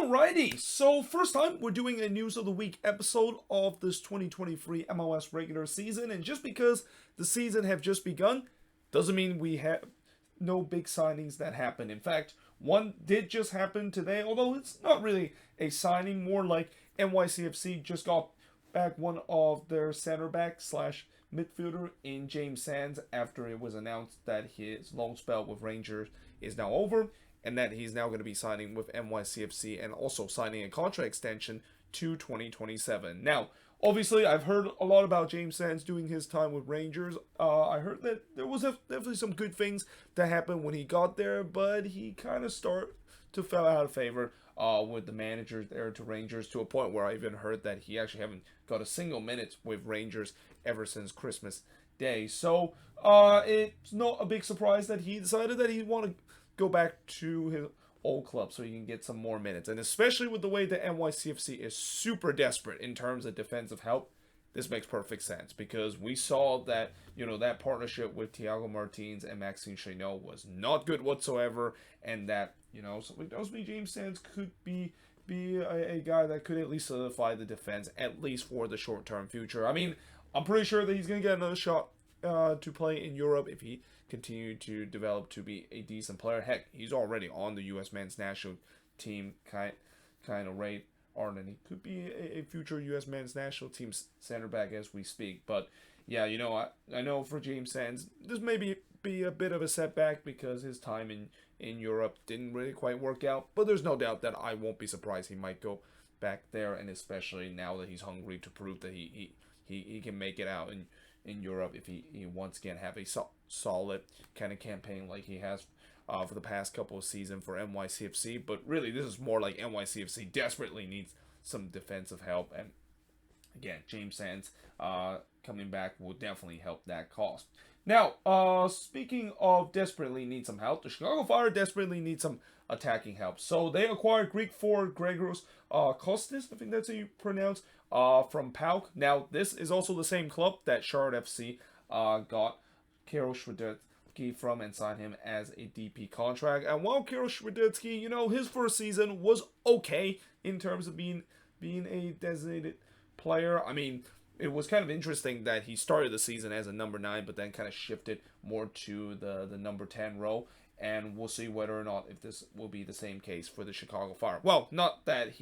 Alrighty, so first time we're doing a News of the Week episode of this 2023 MLS regular season, and just because the season have just begun, doesn't mean we have no big signings that happen. In fact, one did just happen today, although it's not really a signing, more like NYCFC just got back one of their center back slash midfielder in James Sands after it was announced that his loan spell with Rangers is now over, and that he's now going to be signing with NYCFC and also signing a contract extension to 2027. Now, obviously, I've heard a lot about James Sands doing his time with Rangers. I heard that there was definitely some good things that happened when he got there, but he kind of started to fell out of favor with the managers there to Rangers, to a point where I even heard that he actually haven't got a single minute with Rangers ever since Christmas Day. So it's not a big surprise that he decided that he wanted to go back to his old club so he can get some more minutes. And especially with the way that NYCFC is super desperate in terms of defensive help, this makes perfect sense, because we saw that, that partnership with Thiago Martins and Maxime Chenot was not good whatsoever, and that, something tells me James Sands could be a guy that could at least solidify the defense, at least for the short-term future. I mean, I'm pretty sure that he's going to get another shot to play in Europe if he continued to develop to be a decent player. Heck, he's already on the U.S. men's national team kind of rate, and he could be a future U.S. men's national team center back as we speak. But yeah, I know for James Sands, this may be a bit of a setback because his time in Europe didn't really quite work out. But there's no doubt that I won't be surprised he might go back there, and especially now that he's hungry to prove that he can make it out in Europe if he once again have a solid kind of campaign like he has for the past couple of seasons for NYCFC. But really, this is more like NYCFC desperately needs some defensive help, and again, James Sands coming back will definitely help that cause. Now, speaking of desperately need some help, the Chicago Fire desperately need some attacking help. So they acquired Greek forward Gregorios Kostis, I think that's how you pronounce, from PAOK. Now, this is also the same club that Charlotte FC got Karol Świderski from and signed him as a DP contract. And while Karol Świderski, his first season was okay in terms of being a designated player. I mean, it was kind of interesting that he started the season as a number 9, but then kind of shifted more to the number 10 role. And we'll see whether or not if this will be the same case for the Chicago Fire. Well, not that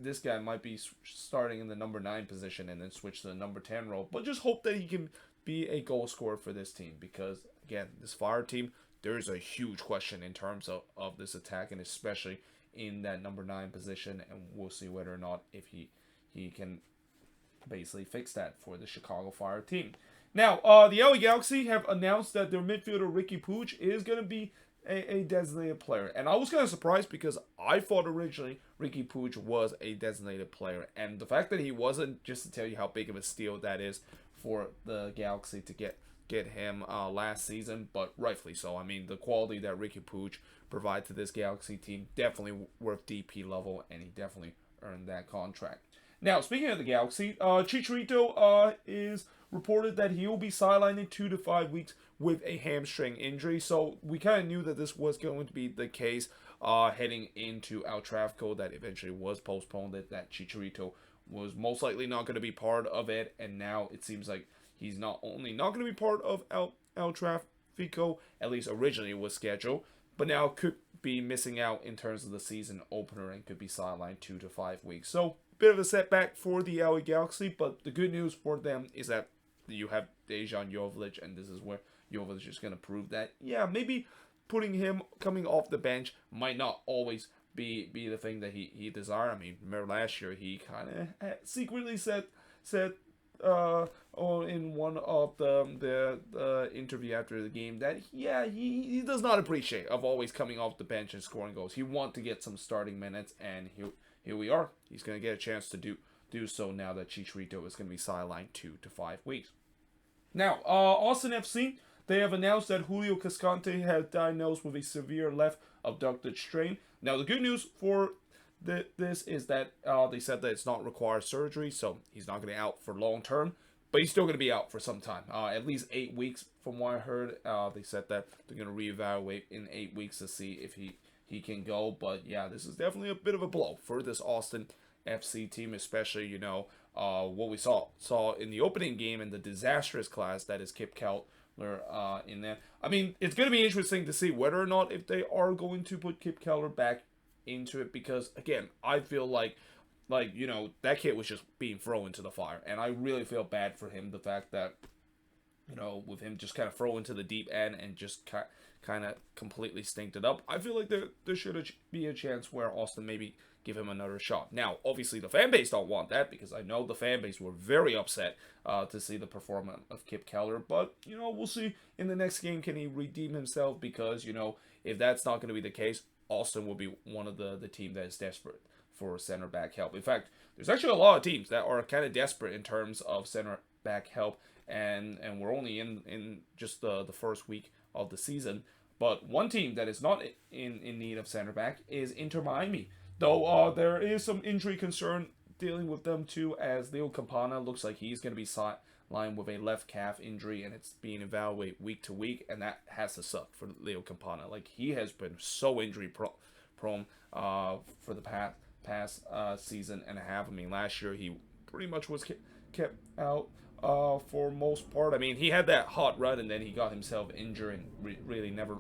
this guy might be starting in the number 9 position and then switch to the number 10 role, but just hope that he can be a goal scorer for this team, because again, this Fire team, there is a huge question in terms of this attack, and especially in that number 9 position, and we'll see whether or not if he can basically fix that for the Chicago Fire team. Now, the LA Galaxy have announced that their midfielder Riqui Puig is going to be a designated player. And I was kind of surprised because I thought originally Riqui Puig was a designated player. And the fact that he wasn't, just to tell you how big of a steal that is for the Galaxy to get him last season, but rightfully so. I mean, the quality that Riqui Puig provides to this Galaxy team, definitely worth DP level, and he definitely earned that contract. Now, speaking of the Galaxy, Chicharito is reported that he will be sidelined in 2 to 5 weeks with a hamstring injury. So we kind of knew that this was going to be the case heading into El Tráfico, that eventually was postponed, that Chicharito was most likely not going to be part of it. And now it seems like he's not only not going to be part of El Tráfico, at least originally it was scheduled, but now could be missing out in terms of the season opener and could be sidelined 2 to 5 weeks. So bit of a setback for the LA Galaxy, but the good news for them is that you have Dejan Joveljic, and this is where Joveljic is going to prove that, yeah, maybe putting him coming off the bench might not always be the thing that he desired. I mean, remember last year he kind of secretly said in one of the interview after the game that, yeah, he does not appreciate of always coming off the bench and scoring goals. He wants to get some starting minutes, and here we are. He's going to get a chance to do so now that Chicharito is going to be sidelined 2 to 5 weeks. Now, Austin FC, they have announced that Julio Cascante has diagnosed with a severe left abducted strain. Now, the good news for this is that they said that it's not required surgery, so he's not going to be out for long term, but he's still going to be out for some time, at least 8 weeks from what I heard. They said that they're going to reevaluate in 8 weeks to see if he he can go. But yeah, this is definitely a bit of a blow for this Austin FC team, especially what we saw in the opening game and the disastrous class that is Kip Keller in there. I mean, it's going to be interesting to see whether or not if they are going to put Kip Keller back into it, because again, I feel like that kid was just being thrown into the fire, and I really feel bad for him. The fact that with him just kind of thrown into the deep end and just kind of completely stinked it up. I feel like there should be a chance where Austin maybe give him another shot. Now, obviously, the fan base don't want that, because I know the fan base were very upset to see the performance of Kip Keller. But, we'll see in the next game, can he redeem himself? Because, if that's not going to be the case, Austin will be one of the team that is desperate for center back help. In fact, there's actually a lot of teams that are kind of desperate in terms of center back help, and we're only in just the first week of the season. But one team that is not in need of center back is Inter Miami. Though there is some injury concern dealing with them too, as Leo Campana looks like he's going to be sidelined with a left calf injury, and it's being evaluated week to week, and that has to suck for Leo Campana. Like, he has been so injury prone for the past season and a half. I mean, last year he pretty much was kept out for most part. I mean, he had that hot run, and then he got himself injured and really never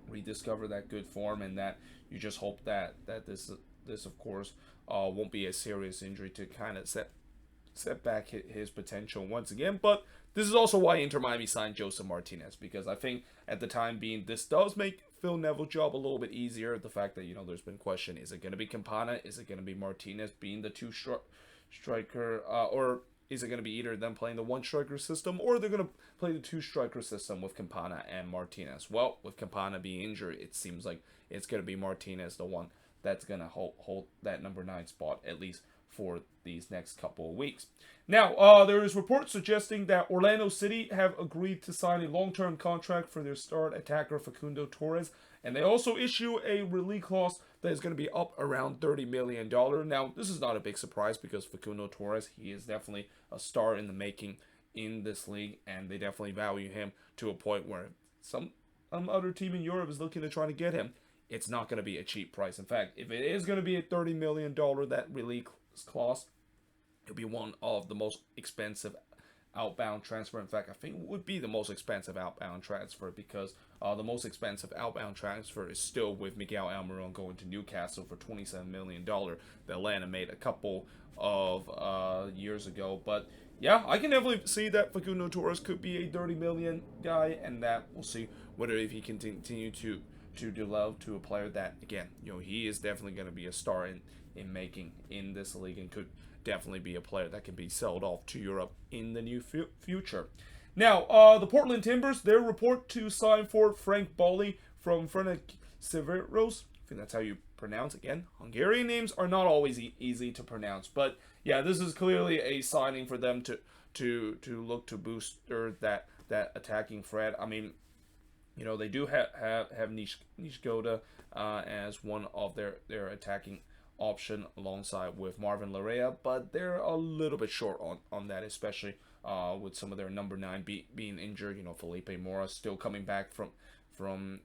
rediscovered that good form, and that you just hope that this of course won't be a serious injury to kind of set back his potential once again. But this is also why Inter Miami signed Joseph Martinez, because I think at the time being, this does make Phil Neville's job a little bit easier. The fact that there's been question, is it going to be Campana, is it going to be Martinez being the two striker, or is it going to be either them playing the one striker system, or they're going to play the two striker system with Campana and Martinez? Well, with Campana being injured, it seems like it's going to be Martinez, the one that's going to hold that number 9 spot, at least for these next couple of weeks. Now, there is reports suggesting that Orlando City have agreed to sign a long-term contract for their star attacker Facundo Torres, and they also issue a release clause that is going to be up around $30 million. Now, this is not a big surprise, because Facundo Torres, he is definitely a star in the making in this league, and they definitely value him to a point where some other team in Europe is looking to try to get him. It's not going to be a cheap price. In fact, if it is going to be a $30 million that release clause, it'll be one of the most expensive outbound transfer. In fact, I think it would be the most expensive outbound transfer, because the most expensive outbound transfer is still with Miguel Almiron going to Newcastle for $27 million that Atlanta made a couple of years ago. But yeah, I can definitely see that Facundo Torres could be a $30 million guy, and that we'll see whether if he can continue to develop to a player that, again, he is definitely going to be a star in making in this league, and could definitely be a player that can be sold off to Europe in the near future. Now, the Portland Timbers, their report to sign for Frank Boli from Ferencváros. I think that's how you pronounce it. Again, Hungarian names are not always easy to pronounce, but yeah, this is clearly a signing for them to look to boost that attacking threat. I mean, they do have Nishgoda as one of their attacking option alongside with Marvin Larea, but they're a little bit short on that, especially with some of their number 9 being injured. Felipe Mora still coming back from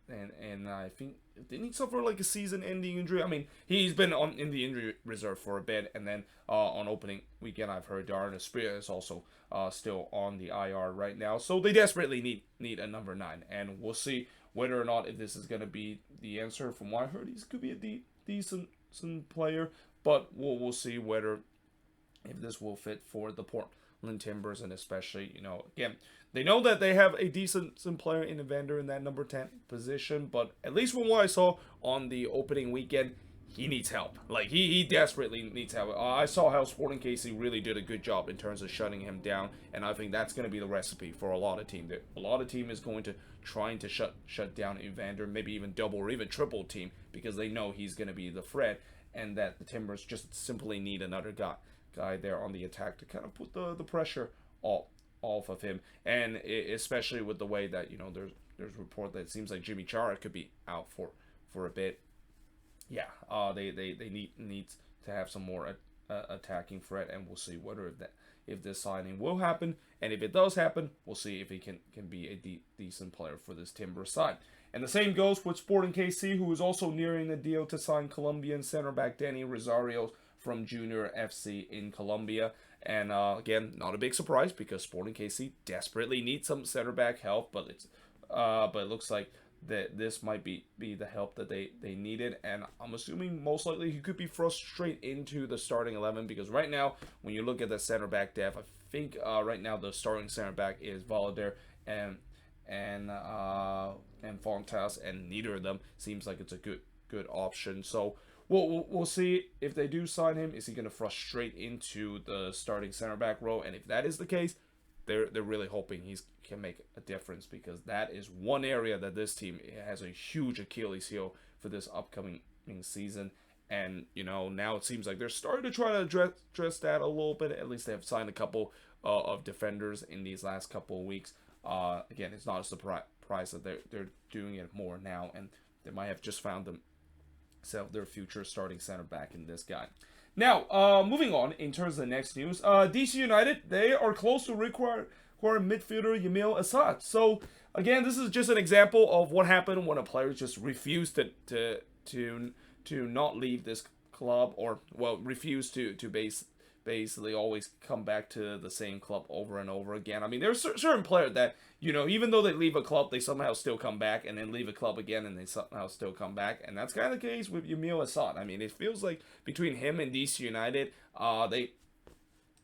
and I think didn't he suffer like a season-ending injury? I mean, he's been in the injury reserve for a bit, and then on opening weekend, I've heard Darren Espria is also still on the IR right now. So they desperately need a number 9, and we'll see whether or not if this is going to be the answer. From what I heard, he could be a decent player, but we'll see whether if this will fit for the Portland Timbers, and especially, again, they know that they have a decent player in Evander in that number 10 position, but at least from what I saw on the opening weekend, he needs help. Like, he desperately needs help. I saw how Sporting KC really did a good job in terms of shutting him down, and I think that's going to be the recipe for a lot of team. A lot of team is going to trying to shut down Evander, maybe even double or even triple team, because they know he's going to be the threat, and that the Timbers just simply need another guy there on the attack to kind of put the pressure off of him. And especially with the way that, there's report that it seems like Jimmy Chara could be out for a bit. Yeah, they need to have some more attacking threat, and we'll see whether if this signing will happen, and if it does happen, we'll see if he can be a decent player for this Timber side. And the same goes with Sporting KC, who is also nearing a deal to sign Colombian center back Danny Rosario from Junior FC in Colombia. And again, not a big surprise because Sporting KC desperately needs some center back help, but it looks like that this might be the help that they needed. And I'm assuming most likely he could be thrust straight into the starting 11, because right now when you look at the center back depth, I think right now the starting center back is Valader and Fontas, and neither of them seems like it's a good option. So we'll see if they do sign him. Is he going to thrust straight into the starting center back row? And if that is the case, they're really hoping he can make a difference, because that is one area that this team has a huge Achilles heel for this upcoming season. And now it seems like they're starting to try to address that a little bit. At least they have signed a couple of defenders in these last couple of weeks. Again, it's not a surprise that they're doing it more now, and they might have just found themselves their future starting center back in this guy. Now, moving on in terms of the next news, DC United, they are close to require midfielder Yamil Assad. So again, this is just an example of what happened when a player just refused to not leave this club, or refused to basically always come back to the same club over and over again. I mean, there's certain players that, even though they leave a club, they somehow still come back, and then leave a club again, and they somehow still come back. And that's kind of the case with Yamil Assad. I mean, it feels like between him and DC United,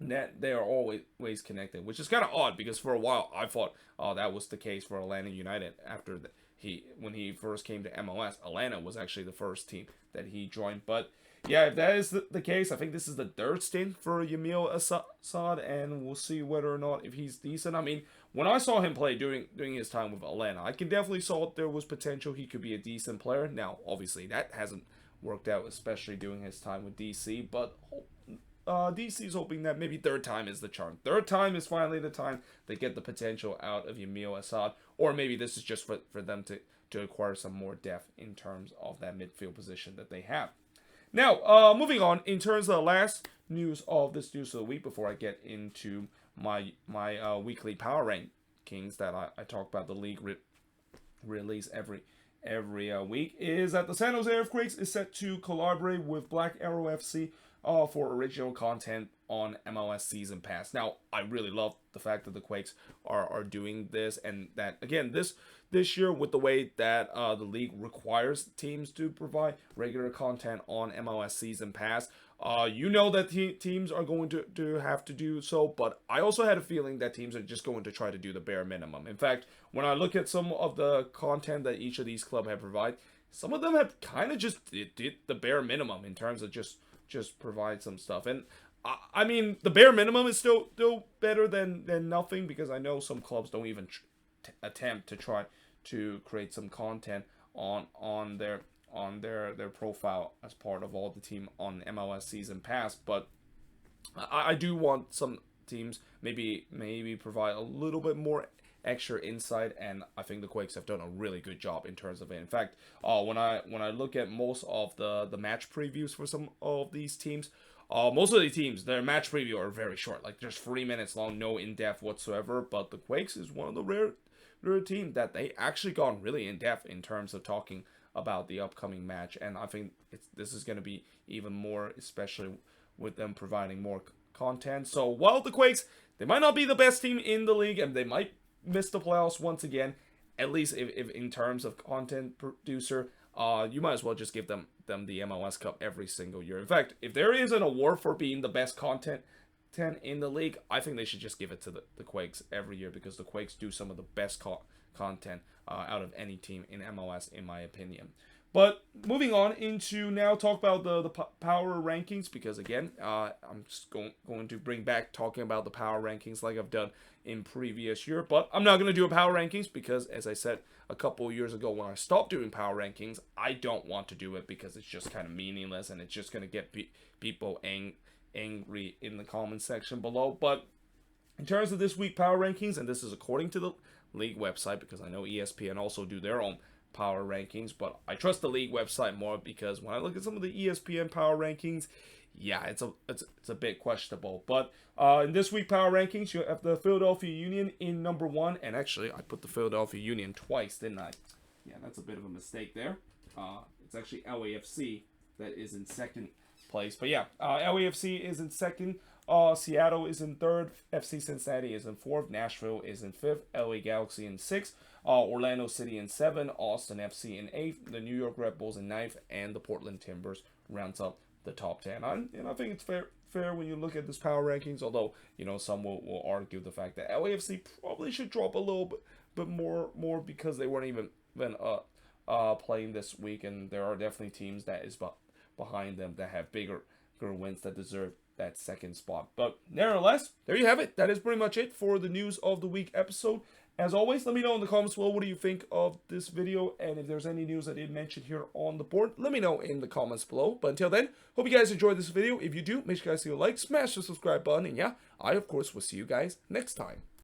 they are always connected, which is kind of odd, because for a while I thought that was the case for Atlanta United after when he first came to MLS. Atlanta was actually the first team that he joined. But yeah, if that is the case, I think this is the third stint for Yamil Assad, and we'll see whether or not if he's decent. I mean, when I saw him play during his time with Atlanta, I can definitely saw there was potential he could be a decent player. Now, obviously, that hasn't worked out, especially during his time with DC, but DC is hoping that maybe third time is the charm. Third time is finally the time they get the potential out of Yamil Assad, or maybe this is just for them to acquire some more depth in terms of that midfield position that they have. Now, moving on, in terms of the last news of this news of the week, before I get into my weekly power rankings that I talk about the league release every week, is that the San Jose Earthquakes is set to collaborate with Black Arrow FC for original content on MLS Season Pass. Now, I really love the fact that the Quakes are doing this, and that, again, this year, with the way that the league requires teams to provide regular content on MLS Season Pass, that teams are going to have to do so, but I also had a feeling that teams are just going to try to do the bare minimum. In fact, when I look at some of the content that each of these clubs have provided, some of them have kind of just did the bare minimum in terms of just provide some stuff. And I mean, the bare minimum is still better than nothing, because I know some clubs don't even attempt to try to create some content on their profile as part of all the team on MLS Season Pass. But I do want some teams maybe provide a little bit more extra insight, and I think the Quakes have done a really good job in terms of it. In fact, when I look at most of the match previews for some of these teams, most of the teams, their match preview are very short, like just 3 minutes long, no in-depth whatsoever. But the Quakes is one of the rare team that they actually gone really in-depth in terms of talking about the upcoming match. And I think this is going to be even more, especially with them providing more content. So while the Quakes, they might not be the best team in the league, and they might miss the playoffs once again, at least if in terms of content producer, you might as well just give them the MLS Cup every single year. In fact, if there is an award for being the best content in the league, I think they should just give it to the Quakes every year, because the Quakes do some of the best content out of any team in MLS, in my opinion. But moving on into now talk about the power rankings, because again, I'm just going to bring back talking about the power rankings like I've done in previous year. But I'm not going to do a power rankings because, as I said a couple of years ago when I stopped doing power rankings, I don't want to do it because it's just kind of meaningless, and it's just going to get people angry in the comment section below. But in terms of this week power rankings, and this is according to the league website, because I know ESPN also do their own power rankings, but I trust the league website more, because when I look at some of the ESPN power rankings, yeah, it's a bit questionable. But in this week power rankings, you have the Philadelphia Union in number 1, and actually I put the Philadelphia Union twice, didn't I? Yeah, that's a bit of a mistake there. It's actually LAFC that is in second place. But yeah, LAFC is in second. Seattle is in third. FC Cincinnati is in fourth. Nashville is in fifth. LA Galaxy in sixth. Orlando City in seventh. Austin FC in eighth. The New York Red Bulls in ninth. And the Portland Timbers rounds up the top 10. And I think it's fair when you look at this power rankings. Although some will argue the fact that LAFC probably should drop a little bit more because they weren't even playing this week, and there are definitely teams that is behind them that have bigger wins that deserve that second spot. But nevertheless, there you have it. That is pretty much it for the News of the Week episode. As always, let me know in the comments below what do you think of this video, and if there's any news I didn't mention here on the board, let me know in the comments below. But until then, hope you guys enjoyed this video. If you do, make sure you guys leave a like, smash the subscribe button, and yeah, I of course will see you guys next time.